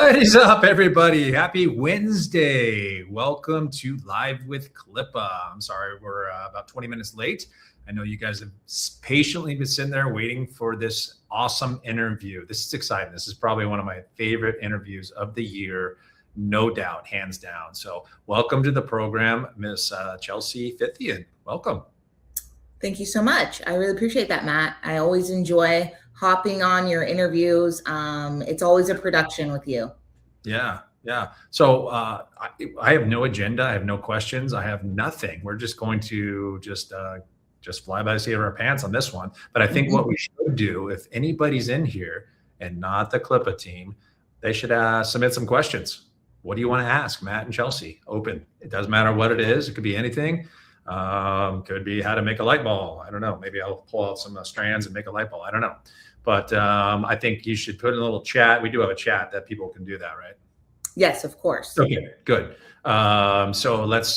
What is up, everybody? Happy Wednesday. Welcome to Live with CLIPA. I'm sorry we're about 20 minutes late. I know you guys have patiently been sitting there waiting for this awesome interview. This is exciting. This is probably one of my favorite interviews of the year, no doubt, hands down. So welcome to the program, Miss Chelsea Phernetton. Welcome. Thank you so much. I really appreciate that, Matt. I always enjoy hopping on your interviews. It's always a production with you. Yeah. So I have no agenda. I have no questions. I have nothing. We're just going to just fly by the seat of our pants on this one. But I think what we should do, if anybody's in here and not the CLIPA team, they should submit some questions. What do you want to ask, Matt and Chelsea? Open. It doesn't matter what it is. It could be anything. Could be how to make a light bulb. I don't know. Maybe I'll pull out some strands and make a light bulb. I don't know. But I think you should put in a little chat. We do have a chat that people can do that, right? Yes, of course. Okay, good. So let's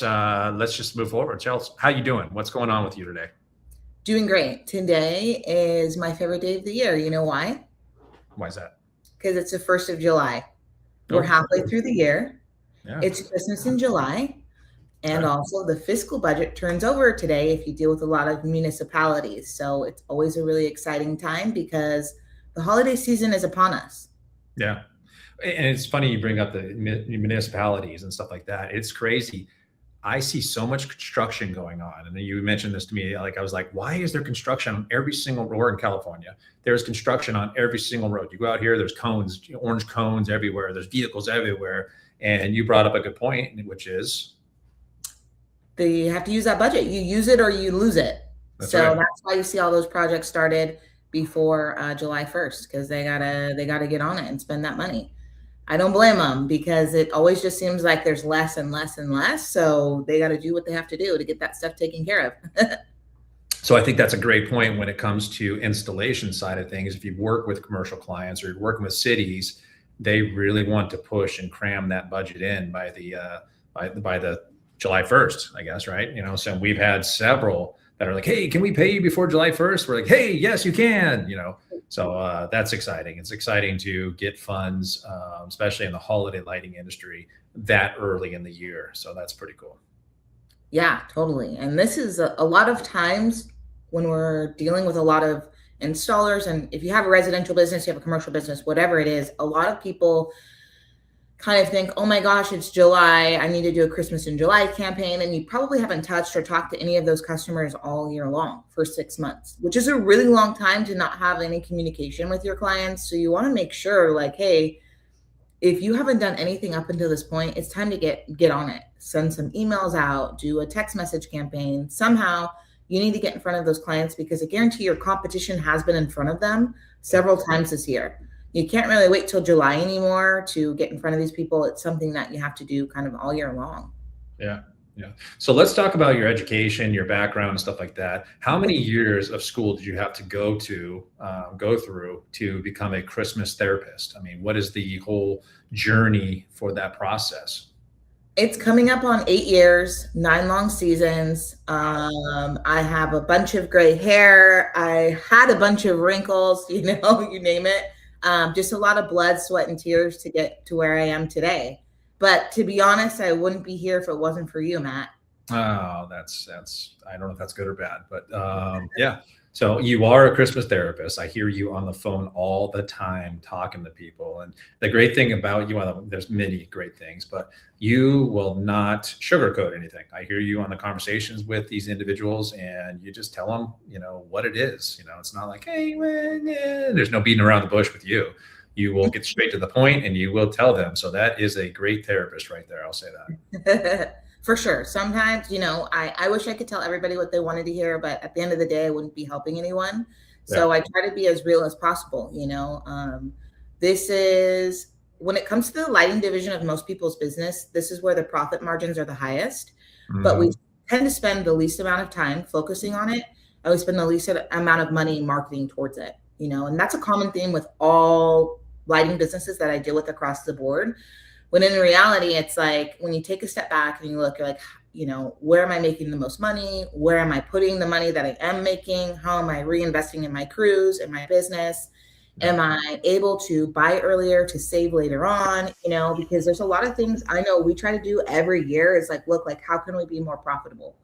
just move forward. Chelsea, how you doing? What's going on with you today? Doing great. Today is my favorite day of the year. You know why? Why is that? Because it's the 1st of July. We're halfway through the year. Yeah. It's Christmas in July. And also the fiscal budget turns over today if you deal with a lot of municipalities. So it's always a really exciting time because the holiday season is upon us. Yeah. And it's funny you bring up the municipalities and stuff like that. It's crazy. I see so much construction going on. And then you mentioned this to me, like, I was like, why is there construction on every single road in California? There's construction on every single road. You go out here, there's cones, orange cones everywhere. There's vehicles everywhere. And you brought up a good point, which is, you have to use that budget. You use it or you lose it. That's why you see all those projects started before July 1st, because they gotta get on it and spend that money. I don't blame them because it always just seems like there's less and less and less. So they got to do what they have to do to get that stuff taken care of. So I think that's a great point when it comes to installation side of things. If you work with commercial clients or you're working with cities, they really want to push and cram that budget in by the July 1st, I guess, right? So we've had several that are like, hey, can we pay you before July 1st? We're like, hey, yes, you can, So that's exciting. It's exciting to get funds, especially in the holiday lighting industry, that early in the year. So that's pretty cool. Yeah, totally. And this is a lot of times when we're dealing with a lot of installers. And if you have a residential business, you have a commercial business, whatever it is, a lot of people kind of think, oh my gosh, it's July, I need to do a Christmas in July campaign. And you probably haven't touched or talked to any of those customers all year long for 6 months, which is a really long time to not have any communication with your clients. So you want to make sure, like, hey, if you haven't done anything up until this point, it's time to get on it. Send some emails out, do a text message campaign. Somehow you need to get in front of those clients, because I guarantee your competition has been in front of them several times this year. You can't really wait till July anymore to get in front of these people. It's something that you have to do kind of all year long. Yeah. So let's talk about your education, your background, and stuff like that. How many years of school did you have to go through to become a Christmas therapist? I mean, what is the whole journey for that process? It's coming up on 8 years, 9 long seasons. I have a bunch of gray hair. I had a bunch of wrinkles, you name it. Just a lot of blood, sweat, and tears to get to where I am today. But to be honest, I wouldn't be here if it wasn't for you, Matt. Oh, that's I don't know if that's good or bad, but yeah. So you are a Christmas therapist. I hear you on the phone all the time talking to people. And the great thing about you, there's many great things, but you will not sugarcoat anything. I hear you on the conversations with these individuals, and you just tell them, what it is. It's not like, hey, there's no beating around the bush with you. You will get straight to the point and you will tell them. So that is a great therapist right there. I'll say that. For sure. Sometimes, I wish I could tell everybody what they wanted to hear, but at the end of the day, I wouldn't be helping anyone. So I try to be as real as possible. This is, when it comes to the lighting division of most people's business, this is where the profit margins are the highest, but we tend to spend the least amount of time focusing on it. And we spend the least amount of money marketing towards it, and that's a common theme with all lighting businesses that I deal with across the board. When in reality, it's like when you take a step back and you look, you're like, where am I making the most money? Where am I putting the money that I am making? How am I reinvesting in my crews and my business? Am I able to buy earlier to save later on? Because there's a lot of things I know we try to do every year is like, look, like, how can we be more profitable?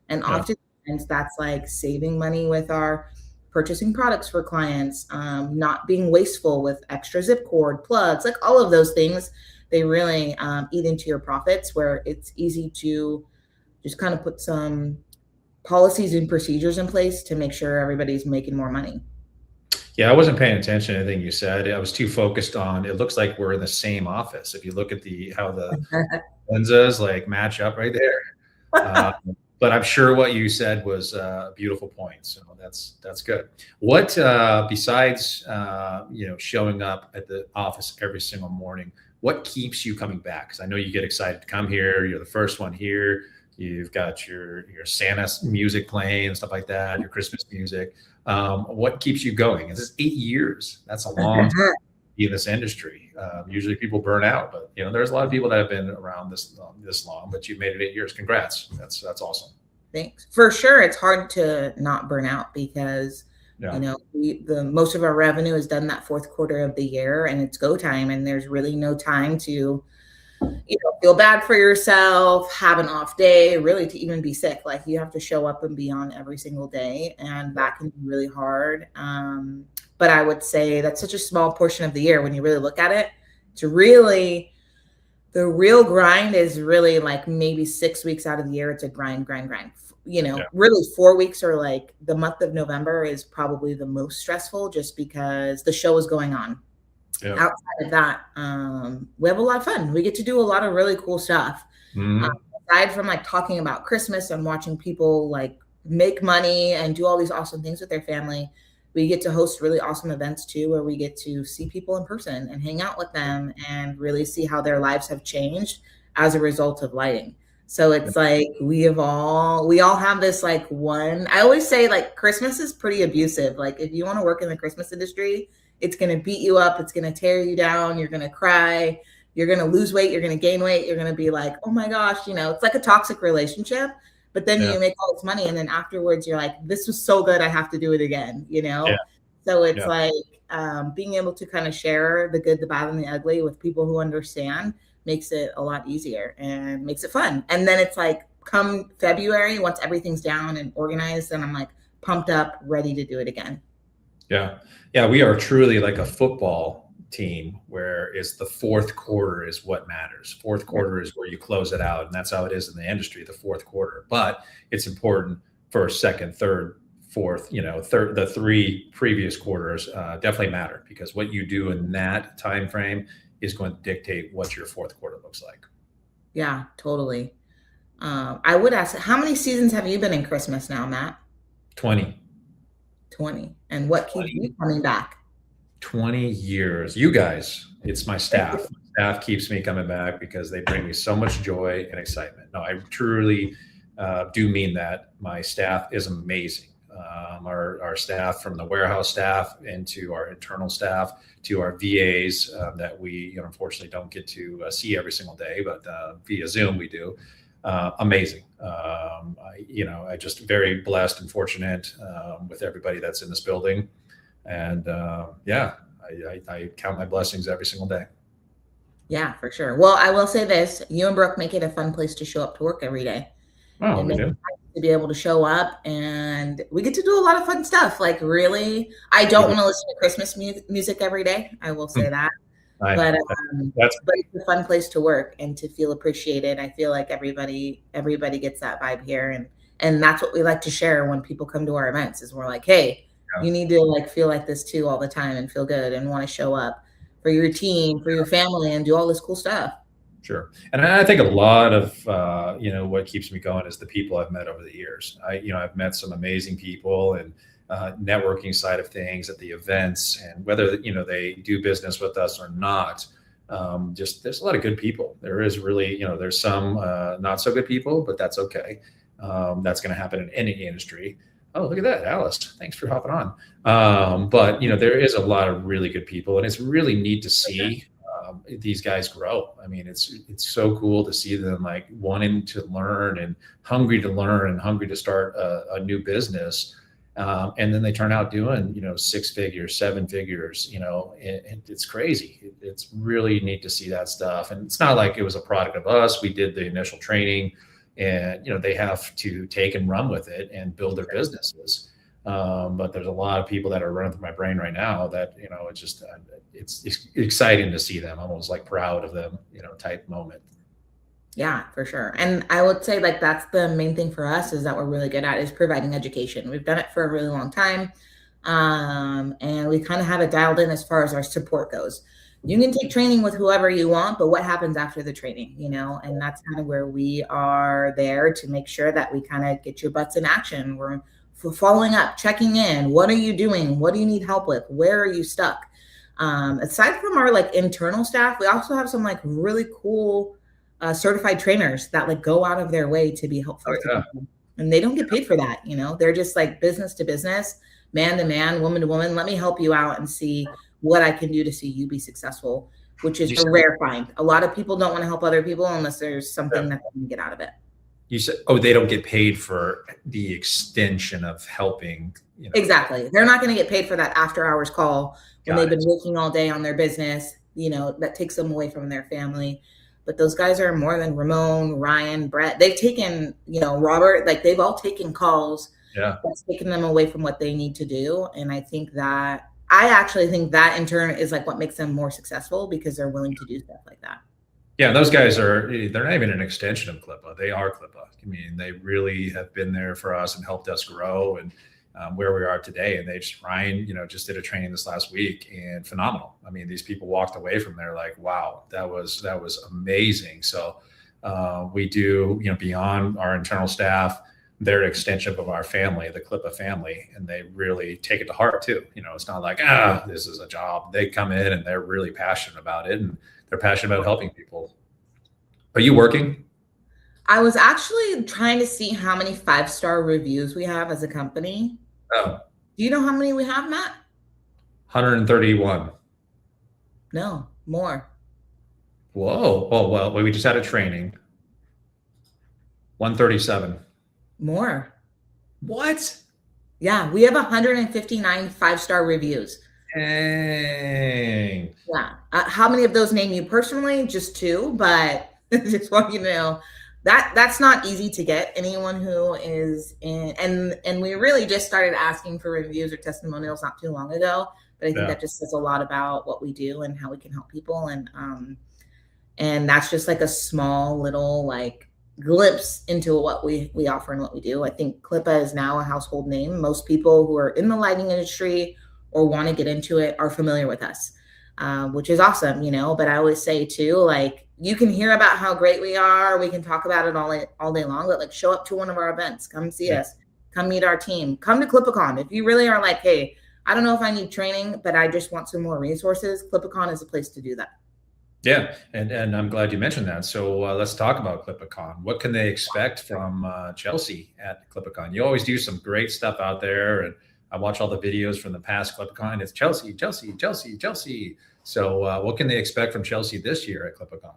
And Yeah. oftentimes that's like saving money with our purchasing products for clients, not being wasteful with extra zip cord plugs, like all of those things. They really eat into your profits, where it's easy to just kind of put some policies and procedures in place to make sure everybody's making more money. Yeah, I wasn't paying attention to anything you said. I was too focused on, it looks like we're in the same office. If you look at how the lenses like match up right there. But I'm sure what you said was a beautiful point. So that's good. What besides showing up at the office every single morning, what keeps you coming back? Because I know you get excited to come here. You're the first one here. You've got your Santa music playing and stuff like that, your Christmas music. What keeps you going? This is 8 years. That's a long time to be in this industry. Usually people burn out, but there's a lot of people that have been around this long, but you've made it 8 years. Congrats. That's awesome. Thanks. For sure. It's hard to not burn out because the most of our revenue is done that fourth quarter of the year, and it's go time, and there's really no time to feel bad for yourself, have an off day, really to even be sick. Like, you have to show up and be on every single day, and that can be really hard. But I would say that's such a small portion of the year when you really look at it. It's really, the real grind is really like maybe 6 weeks out of the year. It's a grind. Really 4 weeks, or like the month of November is probably the most stressful, just because the show is going on. Yeah. Outside of that, we have a lot of fun. We get to do a lot of really cool stuff. Aside from like talking about Christmas and watching people like make money and do all these awesome things with their family, we get to host really awesome events too, where we get to see people in person and hang out with them and really see how their lives have changed as a result of lighting. So it's like we all have this like one. I always say like Christmas is pretty abusive. Like, if you want to work in the Christmas industry, it's going to beat you up. It's going to tear you down. You're going to cry. You're going to lose weight. You're going to gain weight. You're going to be like, oh my gosh, it's like a toxic relationship. But then you make all this money, and then afterwards you're like, this was so good, I have to do it again, So it's like being able to kind of share the good, the bad, and the ugly with people who understand makes it a lot easier and makes it fun. And then it's like, come February, once everything's down and organized, then I'm like pumped up, ready to do it again. Yeah, we are truly like a football team, where it's the fourth quarter is what matters. Fourth quarter is where you close it out, and that's how it is in the industry, the fourth quarter. But it's important first, second, third, fourth, the 3 previous quarters definitely matter, because what you do in that time frame is going to dictate what your fourth quarter looks like. Yeah, totally. I would ask, how many seasons have you been in Christmas now, Matt? 20. And what keeps you coming back? 20 years. You guys, it's my staff. My staff keeps me coming back because they bring me so much joy and excitement. No, I truly do mean that. My staff is amazing. Our staff, from the warehouse staff into our internal staff to our VAs that we unfortunately don't get to see every single day, but via Zoom we do. Amazing. I just very blessed and fortunate with everybody that's in this building. And I count my blessings every single day. Yeah, for sure. Well, I will say this, you and Brooke make it a fun place to show up to work every day. Oh, we do. To be able to show up, and we get to do a lot of fun stuff. Like, really, I don't want to listen to Christmas music every day. I will say that. But it's a fun place to work and to feel appreciated. I feel like everybody gets that vibe here, and that's what we like to share when people come to our events. Is we're like, hey, you need to like feel like this too all the time and feel good and want to show up for your team, for your family, and do all this cool stuff. Sure. And I think a lot of, what keeps me going is the people I've met over the years. I've met some amazing people, and networking side of things at the events, and whether, they do business with us or not, just there's a lot of good people. There is really, there's some not so good people, but that's okay. That's going to happen in any industry. Oh, look at that, Alice. Thanks for hopping on. But, there is a lot of really good people, and it's really neat to see these guys grow. I mean, it's so cool to see them like wanting to learn and hungry to learn and hungry to start a new business. And then they turn out doing, 6 figures, 7 figures, it's crazy. It's really neat to see that stuff. And it's not like it was a product of us. We did the initial training, and, they have to take and run with it and build their businesses. But there's a lot of people that are running through my brain right now that, it's just, it's exciting to see them, almost like proud of them, type moment. Yeah, for sure. And I would say like that's the main thing for us is that we're really good at is providing education. We've done it for a really long time. And we kind of have it dialed in as far as our support goes. You can take training with whoever you want, but what happens after the training, and that's kind of where we are there to make sure that we kind of get your butts in action. We're following up, checking in. What are you doing? What do you need help with? Where are you stuck? Aside from our like internal staff, we also have some like really cool certified trainers that like go out of their way to be helpful to people. And they don't get paid for that. They're just like business to business, man to man, woman to woman. Let me help you out and see what I can do to see you be successful, which is a rare find. A lot of people don't want to help other people unless there's something that they can get out of it. You said, they don't get paid for the extension of helping. Exactly. They're not going to get paid for that after hours call when they've been working all day on their business, that takes them away from their family. But those guys are more than Ramon, Ryan, Brett. They've taken, Robert, like they've all taken calls. Yeah. That's taken them away from what they need to do. And I actually think that in turn is like what makes them more successful because they're willing to do stuff like that. Yeah, those guys they're not even an extension of CLIPA. They are CLIPA. I mean, they really have been there for us and helped us grow and where we are today. And Ryan, just did a training this last week and phenomenal. I mean, these people walked away from there like, wow, that was amazing. So we do, beyond our internal staff, they're an extension of our family, the CLIPA family, and they really take it to heart too. It's not like, this is a job. They come in and they're really passionate about it, and they're passionate about helping people. Are you working? I was actually trying to see how many 5-star reviews we have as a company. Oh. Do you know how many we have, Matt? 131. No, more. Whoa. Oh, well, we just had a training. 137. More. What? Yeah, we have 159 5-star reviews. Dang. Yeah. How many of those name you personally? Just 2, but just want you to know that's not easy to get. Anyone who is in, and we really just started asking for reviews or testimonials not too long ago. But I think that just says a lot about what we do and how we can help people. And that's just like a small little like glimpse into what we offer and what we do. I think CLIPA is now a household name. Most people who are in the lighting industry or want to get into it are familiar with us, which is awesome, but I always say too, like, you can hear about how great we are. We can talk about it all day long, but like show up to one of our events, come see us, come meet our team, come to CLIPA Con. If you really are like, hey, I don't know if I need training, but I just want some more resources, CLIPA Con is a place to do that. Yeah, and I'm glad you mentioned that. So let's talk about CLIPA Con. What can they expect from Chelsea at CLIPA Con? You always do some great stuff out there, and I watch all the videos from the past CLIPA Con. It's Chelsea, Chelsea, Chelsea, Chelsea. So what can they expect from Chelsea this year at CLIPA Con?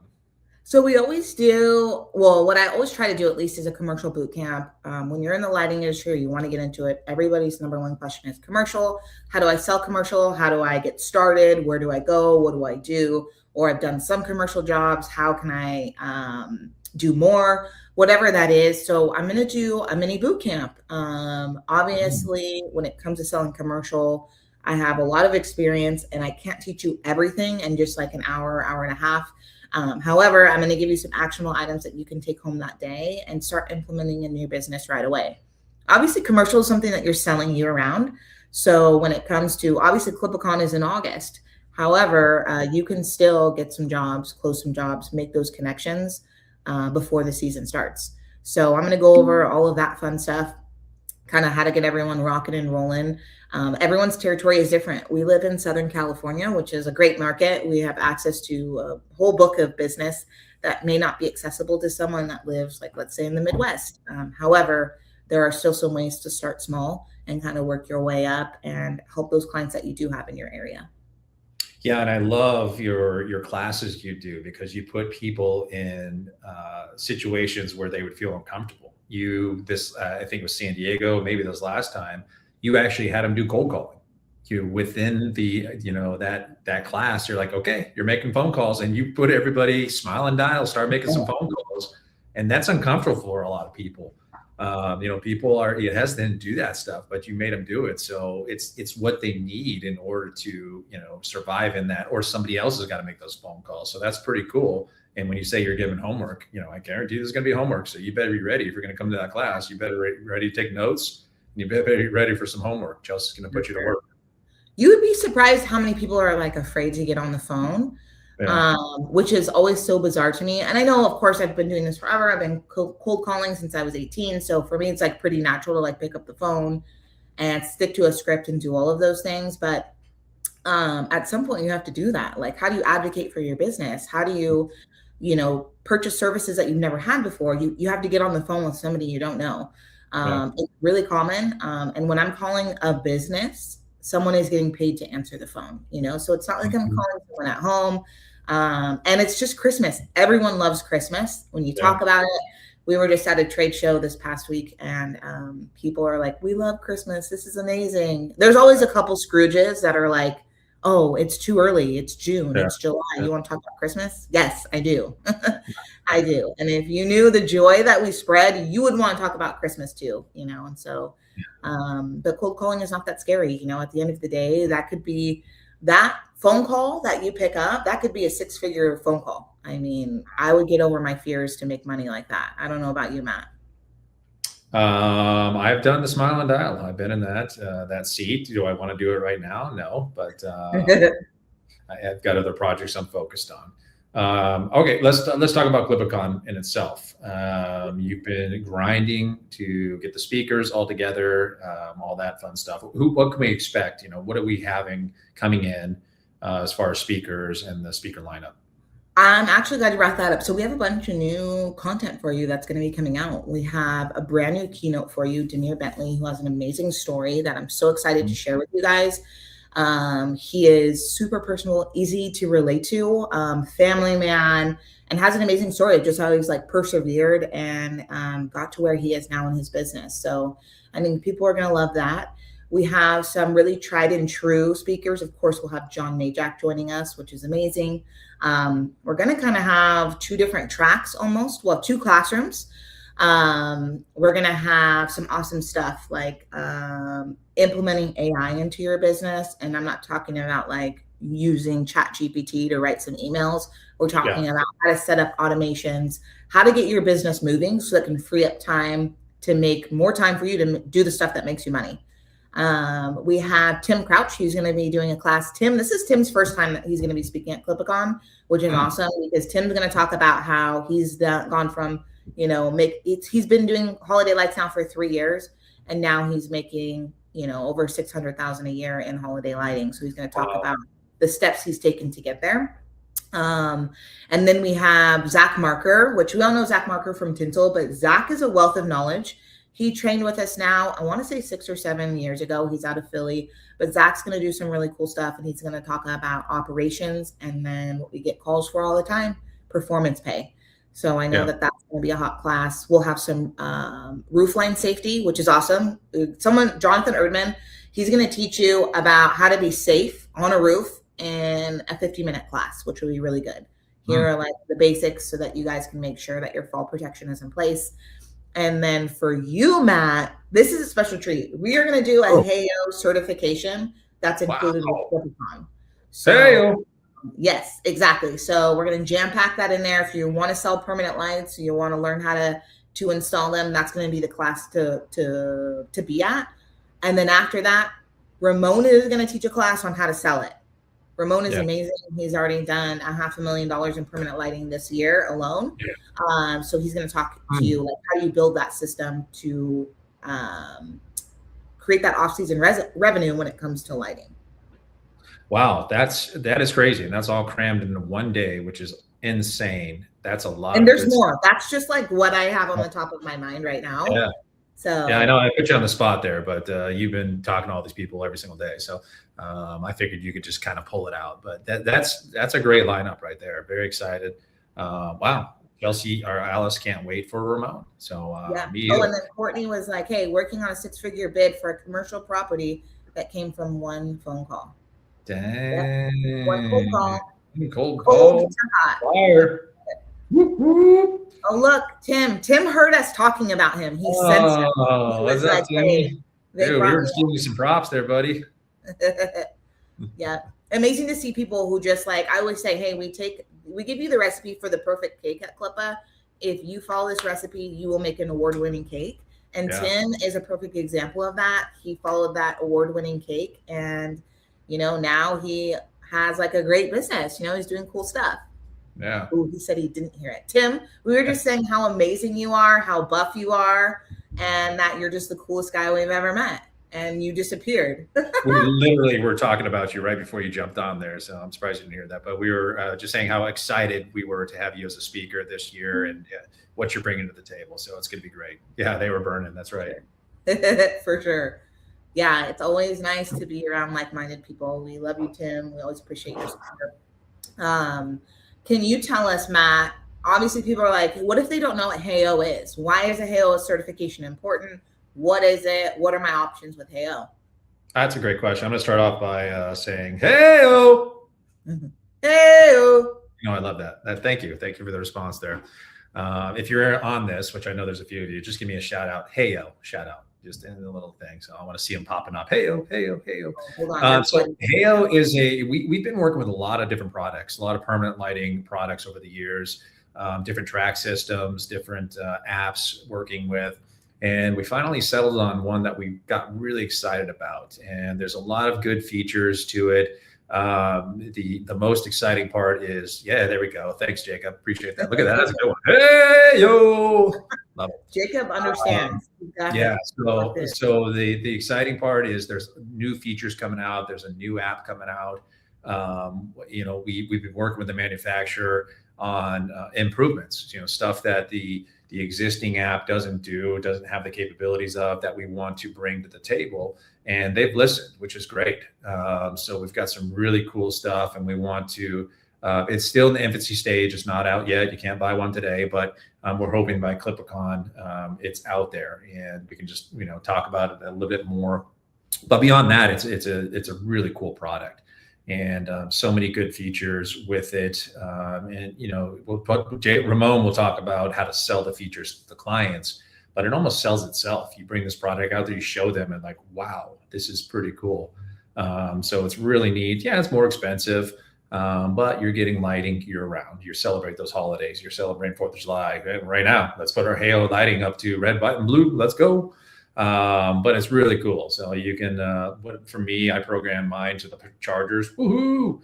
So we always do, well, what I always try to do at least is a commercial boot camp. When you're in the lighting industry, or you want to get into it, everybody's number one question is commercial. How do I sell commercial? How do I get started? Where do I go? What do I do? Or I've done some commercial jobs. How can I do more? Whatever that is. So I'm going to do a mini boot camp. Obviously, when it comes to selling commercial, I have a lot of experience and I can't teach you everything in just like an hour, hour and a half. However, I'm going to give you some actionable items that you can take home that day and start implementing in your business right away. Obviously, commercial is something that you're selling year round. So when it comes to, obviously, CLIPA Con is in August. However, you can still get some jobs, close some jobs, make those connections before the season starts. So I'm going to go over all of that fun stuff, kind of how to get everyone rocking and rolling. Everyone's territory is different. We live in Southern California, which is a great market. We have access to a whole book of business that may not be accessible to someone that lives, like, let's say in the Midwest. However, there are still some ways to start small and kind of work your way up and help those clients that you do have in your area. Yeah, and I love your classes you do because you put people in situations where they would feel uncomfortable. I think it was San Diego, maybe this last time, you actually had them do cold calling. You within the, that class, you're like, okay, you're making phone calls, and you put everybody smile and dial, start making some phone calls. And that's uncomfortable for a lot of people. People are hesitant to do that stuff, but you made them do it. So it's what they need in order to, survive in that, or somebody else has got to make those phone calls. So that's pretty cool. And when you say you're given homework, I guarantee there's going to be homework. So you better be ready. If you're going to come to that class, you better be ready to take notes, and you better be ready for some homework. Chelsea's going to put you to work. You would be surprised how many people are like afraid to get on the phone, which is always so bizarre to me. And I know, of course, I've been doing this forever. I've been cold calling since I was 18. So for me, it's like pretty natural to like pick up the phone and stick to a script and do all of those things. But at some point you have to do that. Like, how do you advocate for your business? How do you, purchase services that you've never had before? You have to get on the phone with somebody you don't know. It's really common. And when I'm calling a business, someone is getting paid to answer the phone, so it's not like I'm calling someone at home. And it's just Christmas. Everyone loves Christmas. When you talk about it, we were just at a trade show this past week, and people are like, we love Christmas. This is amazing. There's always a couple Scrooges that are like, oh, it's too early. It's June. It's July. You want to talk about Christmas? Yes, I do. I do. And if you knew the joy that we spread, you would want to talk about Christmas too, and so but cold calling is not that scary. At the end of the day, that could be that phone call that you pick up. That could be a 6-figure phone call. I mean, I would get over my fears to make money like that. I don't know about you, Matt. I've done the smile and dial. I've been in that seat. Do I want to do it right now? No, but I've got other projects I'm focused on. Okay, let's talk about CLIPA Con in itself. You've been grinding to get the speakers all together, all that fun stuff. What can we expect? What are we having coming in as far as speakers and the speaker lineup? I'm actually glad you brought that up. So we have a bunch of new content for you that's going to be coming out. We have a brand new keynote for you, Demir Bentley, who has an amazing story that I'm so excited to share with you guys. He is super personal, easy to relate to, family man, and has an amazing story of just how he's like persevered and got to where he is now in his business. So I think people are going to love that. We have some really tried and true speakers. Of course, we'll have John Najak joining us, which is amazing. We're going to kind of have 2 different tracks almost. Well, 2 classrooms. We're going to have some awesome stuff like implementing AI into your business. And I'm not talking about like using ChatGPT to write some emails. We're talking about how to set up automations, how to get your business moving so that can free up time to make more time for you to do the stuff that makes you money. We have Tim Crouch. He's going to be doing a class. This is Tim's first time that he's going to be speaking at CLIPA Con, which is awesome because Tim's going to talk about how he's gone from, he's been doing holiday lights now for 3 years, and now he's making, over $600,000 a year in holiday lighting. So he's going to talk about the steps he's taken to get there. And then we have Zach Marker, which we all know Zach Marker from Tinsel, but Zach is a wealth of knowledge. He trained with us now, I want to say 6 or 7 years ago. He's out of Philly, but Zach's going to do some really cool stuff, and he's going to talk about operations and then what we get calls for all the time, performance pay. So I know that that's going to be a hot class. We'll have some roof line safety, which is awesome. Jonathan Erdman, he's going to teach you about how to be safe on a roof in a 50-minute class, which will be really good. Here are like the basics so that you guys can make sure that your fall protection is in place. And then for you, Matt, this is a special treat. We are going to do a HAYO certification that's included with CLIPA Con. So, yes, exactly. So we're going to jam pack that in there. If you want to sell permanent lights, you want to learn how to install them, that's going to be the class to be at. And then after that, Ramon is going to teach a class on how to sell it. Ramon is amazing. He's already done $500,000 in permanent lighting this year alone. So he's going to talk to you like how do you build that system to create that off-season revenue when it comes to lighting. Wow, that is crazy, and that's all crammed into one day, which is insane. That's a lot. And there's more. That's just like what I have on the top of my mind right now. Yeah. So yeah, I know I put you on the spot there, but you've been talking to all these people every single day, so I figured you could just kind of pull it out. But that's a great lineup right there. Very excited. Wow. Chelsea or Alice can't wait for Ramon. So Yeah. me Oh, either. and then Courtney was like, "Hey, working on a 6-figure bid for a commercial property that came from one phone call." Yep. One cold Dang. call. Cold Cold call. to hot. Fire. Whoop, whoop. Oh, look, Tim. Tim heard us talking about him. He sensed it. He Oh, what's was up, like, "Hey, Timmy? they Dude, we brought were me just giving you some props there, buddy. Yeah. Amazing to see people who just like, I always say, hey, we give you the recipe for the perfect cake at CLIPA. If you follow this recipe, you will make an award-winning cake. And Yeah. Tim is a perfect example of that. He followed that award-winning cake, and now he has like a great business. He's doing cool stuff. Yeah. Ooh, he said he didn't hear it. Tim, we were just saying how amazing you are, how buff you are, and that you're just the coolest guy we've ever met. And you disappeared. We literally were talking about you right before you jumped on there. So I'm surprised you didn't hear that. But we were just saying how excited we were to have you as a speaker this year and what you're bringing to the table. So it's going to be great. Yeah, they were burning. That's right. For sure. Yeah, it's always nice to be around like-minded people. We love you, Tim. We always appreciate your support. Can you tell us, Matt, obviously people are like, what if they don't know what HEYO is? Why is a HEYO certification important? What is it? What are my options with HEYO? That's a great question. I'm going to start off by saying, hey-o. Hey-o. I love that. Thank you. Thank you for the response there. If you're on this, which I know there's a few of you, just give me a shout out. Hey-o, shout out. Just in the little thing. So I want to see them popping up. Hey-o, hey-o, hey-o. Hold on. So HEYO is we've been working with a lot of different products, a lot of permanent lighting products over the years, different track systems, different apps working with. And we finally settled on one that we got really excited about. And there's a lot of good features to it. The most exciting part is, there we go. Thanks, Jacob. Appreciate that. Look at that. That's a good one. Hey, yo. Love it. Jacob understands. So the exciting part is there's new features coming out. There's a new app coming out. We've been working with the manufacturer on improvements, stuff that the existing app doesn't have the capabilities of that we want to bring to the table. And they've listened, which is great. So we've got some really cool stuff, and we want to, it's still in the infancy stage. It's not out yet. You can't buy one today, but we're hoping by CLIPA Con, it's out there and we can just, talk about it a little bit more. But beyond that, it's a really cool product. And so many good features with it. Ramon will talk about how to sell the features to the clients, but it almost sells itself. You bring this product out there, you show them, and like, wow, this is pretty cool. So it's really neat. Yeah, it's more expensive, but you're getting lighting year round. You celebrate those holidays. You're celebrating 4th of July. Right now, let's put our HEYO lighting up to red, white, and blue. Let's go. But it's really cool. So you can, for me, I program mine to the chargers. Woohoo!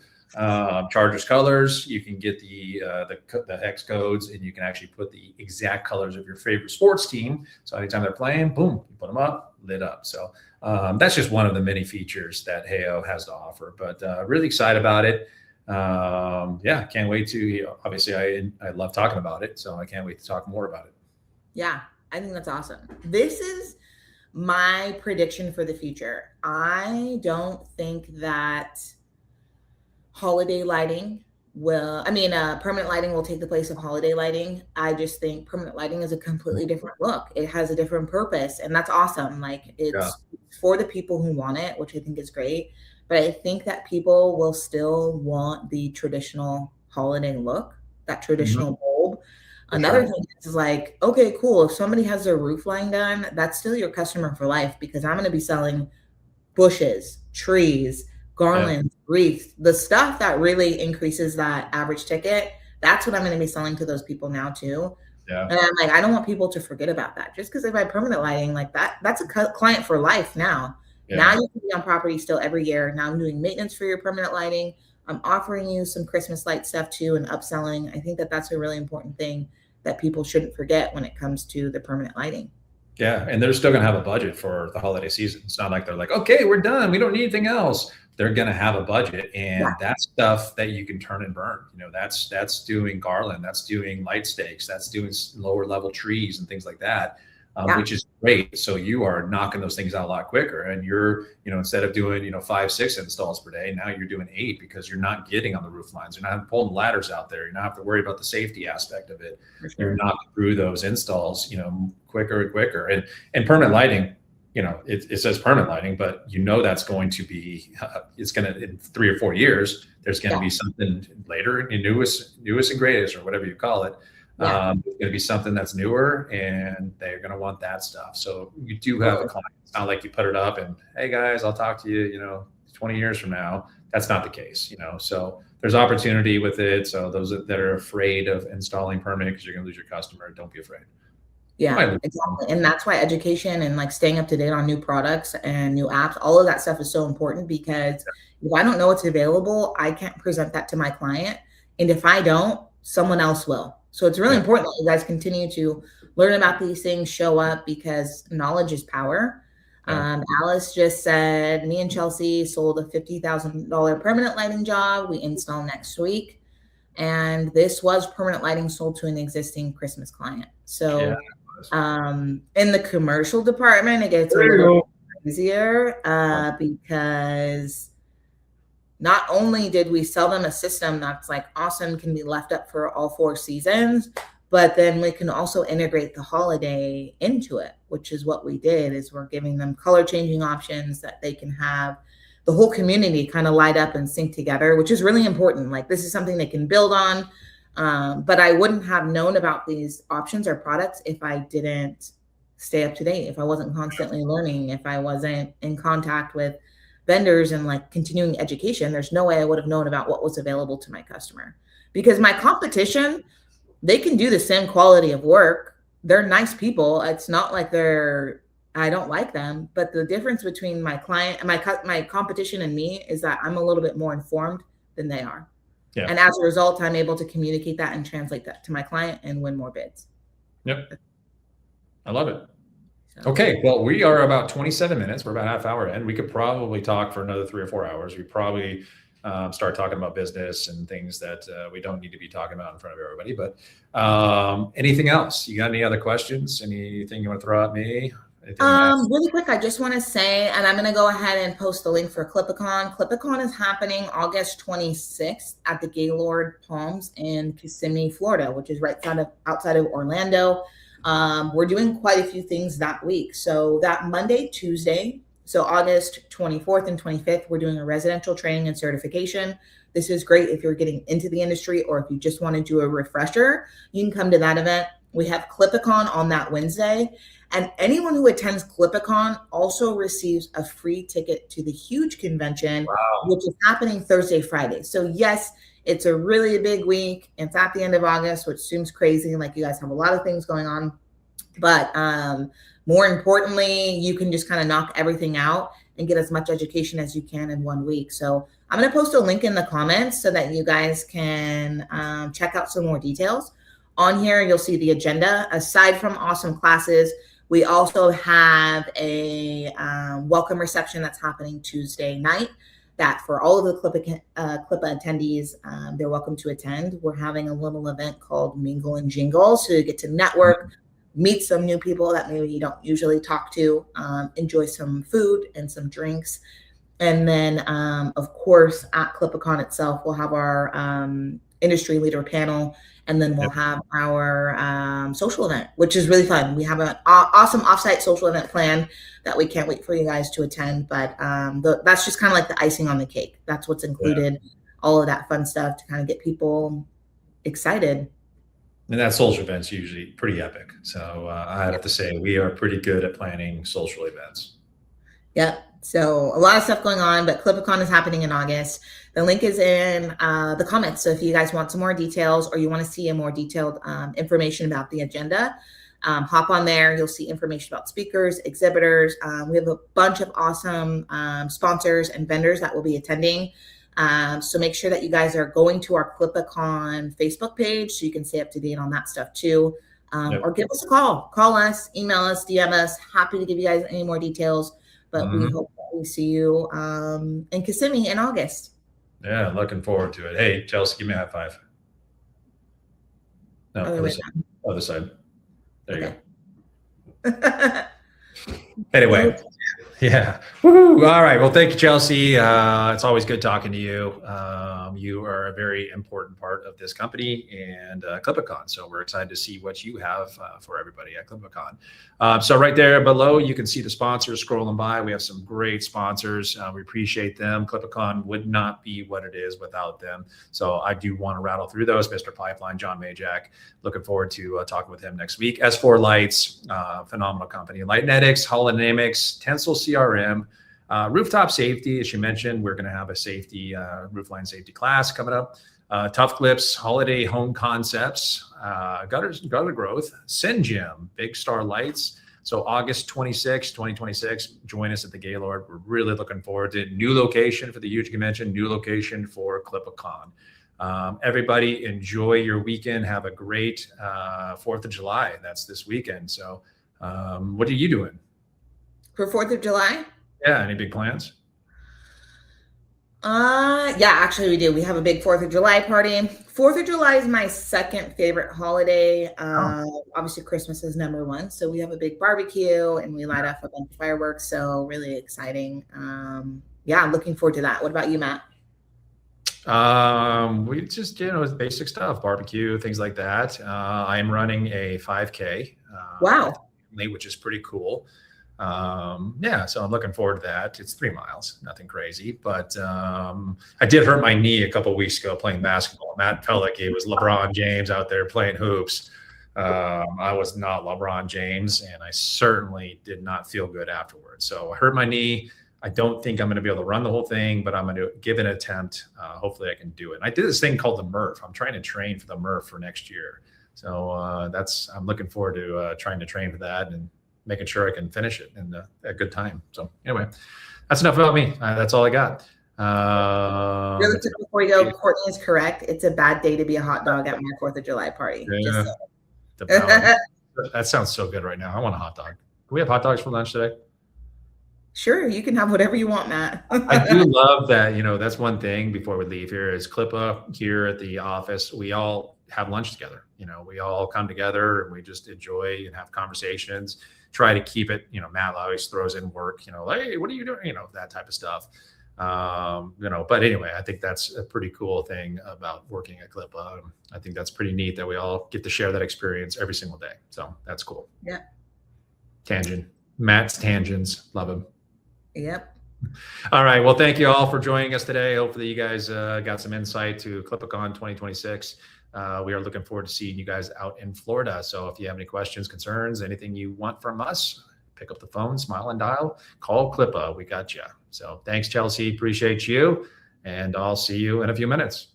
Chargers colors. You can get the hex codes, and you can actually put the exact colors of your favorite sports team. So anytime they're playing, boom, you put them up, lit up. So that's just one of the many features that HEYO has to offer. But really excited about it. Can't wait to. Obviously, I love talking about it, so I can't wait to talk more about it. Yeah, I think that's awesome. This is my prediction for the future. I don't think that holiday lighting permanent lighting will take the place of holiday lighting. I just think permanent lighting is a completely different look. It has a different purpose, and that's awesome. Like it's for the people who want it, which I think is great. But I think that people will still want the traditional holiday look, that traditional bulb. Another thing is like, okay, cool. If somebody has their roof line done, that's still your customer for life, because I'm going to be selling bushes, trees, garlands, wreaths, the stuff that really increases that average ticket. That's what I'm going to be selling to those people now too. Yeah. And I'm like, I don't want people to forget about that. Just because they buy permanent lighting like that's a client for life now. Yeah. Now you can be on property still every year. Now I'm doing maintenance for your permanent lighting. I'm offering you some Christmas light stuff too and upselling. I think that that's a really important thing that people shouldn't forget when it comes to the permanent lighting. Yeah. And they're still going to have a budget for the holiday season. It's not like they're like, okay, we're done. We don't need anything else. They're going to have a budget, and that's stuff that you can turn and burn. That's doing garland. That's doing light stakes. That's doing lower level trees and things like that. Yeah. which is great. So you are knocking those things out a lot quicker, and you're, instead of doing, 5, 6 installs per day, now you're doing 8 because you're not getting on the roof lines. You're not pulling ladders out there. You're not have to worry about the safety aspect of it. For sure. You're knocking through those installs, quicker and quicker. And permanent lighting, it says permanent lighting, but that's going to be, it's going to, in 3 or 4 years, there's going to be something later, newest and greatest, or whatever you call it. It's going to be something that's newer, and they're going to want that stuff. So you do have a client. It's not like you put it up and, hey guys, I'll talk to you, 20 years from now. That's not the case, so there's opportunity with it. So those that are afraid of installing permanent because you're going to lose your customer, don't be afraid. Yeah, exactly. And that's why education and like staying up to date on new products and new apps, all of that stuff is so important, because if I don't know what's available, I can't present that to my client. And if I don't, someone else will. So it's really important that you guys continue to learn about these things, show up, because knowledge is power. Alice just said, me and Chelsea sold a $50,000 permanent lighting job. We install next week. And this was permanent lighting sold to an existing Christmas client. So in the commercial department, it gets a little easier because not only did we sell them a system that's like awesome, can be left up for all 4 seasons, but then we can also integrate the holiday into it, which is what we did. Is we're giving them color changing options that they can have the whole community kind of light up and sync together, which is really important. Like, this is something they can build on. But I wouldn't have known about these options or products if I didn't stay up to date, if I wasn't constantly learning, if I wasn't in contact with vendors and like continuing education. There's no way I would have known about what was available to my customer, because my competition, they can do the same quality of work. They're nice people. It's not like I don't like them, but the difference between my client and my competition and me is that I'm a little bit more informed than they are. Yeah. And as a result, I'm able to communicate that and translate that to my client and win more bids. Yep. I love it. So. Okay. Well, we are about 27 minutes. We're about half hour in. We could probably talk for another 3 or 4 hours. We probably start talking about business and things that we don't need to be talking about in front of everybody. But anything else? You got any other questions? Anything you want to throw at me? Really quick, I just want to say, and I'm going to go ahead and post the link for CLIPA Con. CLIPA Con is happening August 26th at the Gaylord Palms in Kissimmee, Florida, which is right outside of Orlando. We're doing quite a few things that week. So that Monday, Tuesday, so August 24th and 25th, we're doing a residential training and certification. This is great if you're getting into the industry, or if you just want to do a refresher, you can come to that event. We have CLIPA Con on that Wednesday. And anyone who attends CLIPA Con also receives a free ticket to the huge convention, which is happening Thursday, Friday. So yes, it's a really big week. It's at the end of August, which seems crazy. Like, you guys have a lot of things going on. But more importantly, you can just kind of knock everything out and get as much education as you can in 1 week. So I'm going to post a link in the comments so that you guys can check out some more details. On here, you'll see the agenda. Aside from awesome classes, we also have a welcome reception that's happening Tuesday night, that for all of the CLIPA attendees, they're welcome to attend. We're having a little event called Mingle and Jingle, so you get to network, meet some new people that maybe you don't usually talk to, enjoy some food and some drinks. And then, of course, at CLIPA Con itself, we'll have our industry leader panel, and then we'll have our social event, which is really fun. We have an awesome offsite social event planned that we can't wait for you guys to attend. But that's just kind of like the icing on the cake. That's what's included, all of that fun stuff to kind of get people excited. And that social event's usually pretty epic. So I have to say, we are pretty good at planning social events. Yep. So a lot of stuff going on, but CLIPA Con is happening in August. The link is in the comments. So if you guys want some more details, or you want to see a more detailed information about the agenda, hop on there. You'll see information about speakers, exhibitors. We have a bunch of awesome sponsors and vendors that will be attending. So make sure that you guys are going to our CLIPA Con Facebook page so you can stay up to date on that stuff too. Or give us a call. Call us, email us, DM us. Happy to give you guys any more details. But we hope that we see you in Kissimmee in August. Yeah, looking forward to it. Hey, Chelsea, give me a high five. No, other side. There you go. Anyway, yeah. Woo-hoo. All right. Well, thank you, Chelsea. It's always good talking to you. You are a very important part of this company and CLIPA Con. So we're excited to see what you have for everybody at CLIPA Con. So right there below, you can see the sponsors scrolling by. We have some great sponsors. We appreciate them. CLIPA Con would not be what it is without them. So I do want to rattle through those. Mr. Pipeline, John Majak. Looking forward to talking with him next week. S4 Lights, phenomenal company. Lightnetics, Holodynamics, Tensile CRM, rooftop safety. As you mentioned, we're going to have a safety, roofline safety class coming up. Tough Clips, Holiday Home Concepts, Gutter Growth, Syngym, Big Star Lights. So August 26, 2026, join us at the Gaylord. We're really looking forward to it. New location for the huge convention, new location for CLIPA Con. Everybody enjoy your weekend. Have a great 4th of July. That's this weekend. So what are you doing? For 4th of July? Yeah, any big plans? Yeah, actually we do. We have a big 4th of July party. 4th of July is my second favorite holiday. Obviously Christmas is number one. So we have a big barbecue and we light off a bunch of fireworks. So really exciting. Yeah, I'm looking forward to that. What about you, Matt? We just, basic stuff, barbecue, things like that. I am running a 5K. Wow. Which is pretty cool. Yeah, so I'm looking forward to that. It's 3 miles, nothing crazy, but I did hurt my knee a couple of weeks ago playing basketball. Matt felt like he was LeBron James out there playing hoops. I was not LeBron James, and I certainly did not feel good afterwards. So I hurt my knee. I don't think I'm going to be able to run the whole thing, but I'm going to give it an attempt. Hopefully I can do it. And I did this thing called the Murph. I'm trying to train for the Murph for next year. So I'm looking forward to trying to train for that and making sure I can finish it in a good time. So anyway, that's enough about me. That's all I got. Really quick before you go, Courtney is correct. It's a bad day to be a hot dog at my 4th of July party. Yeah, that sounds so good right now. I want a hot dog. Can we have hot dogs for lunch today? Sure, you can have whatever you want, Matt. I do love that, that's one thing before we leave here is CLIPA here at the office. We all have lunch together. We all come together and we just enjoy and have conversations, try to keep it, Matt always throws in work, hey, what are you doing? That type of stuff. But anyway, I think that's a pretty cool thing about working at CLIPA. I think that's pretty neat that we all get to share that experience every single day. So that's cool. Yeah. Tangent. Matt's tangents. Love him. Yep. All right. Well, thank you all for joining us today. Hopefully you guys got some insight to CLIPA Con 2026. We are looking forward to seeing you guys out in Florida. So if you have any questions, concerns, anything you want from us, pick up the phone, smile and dial, call CLIPA. We got you. So thanks, Chelsea. Appreciate you. And I'll see you in a few minutes.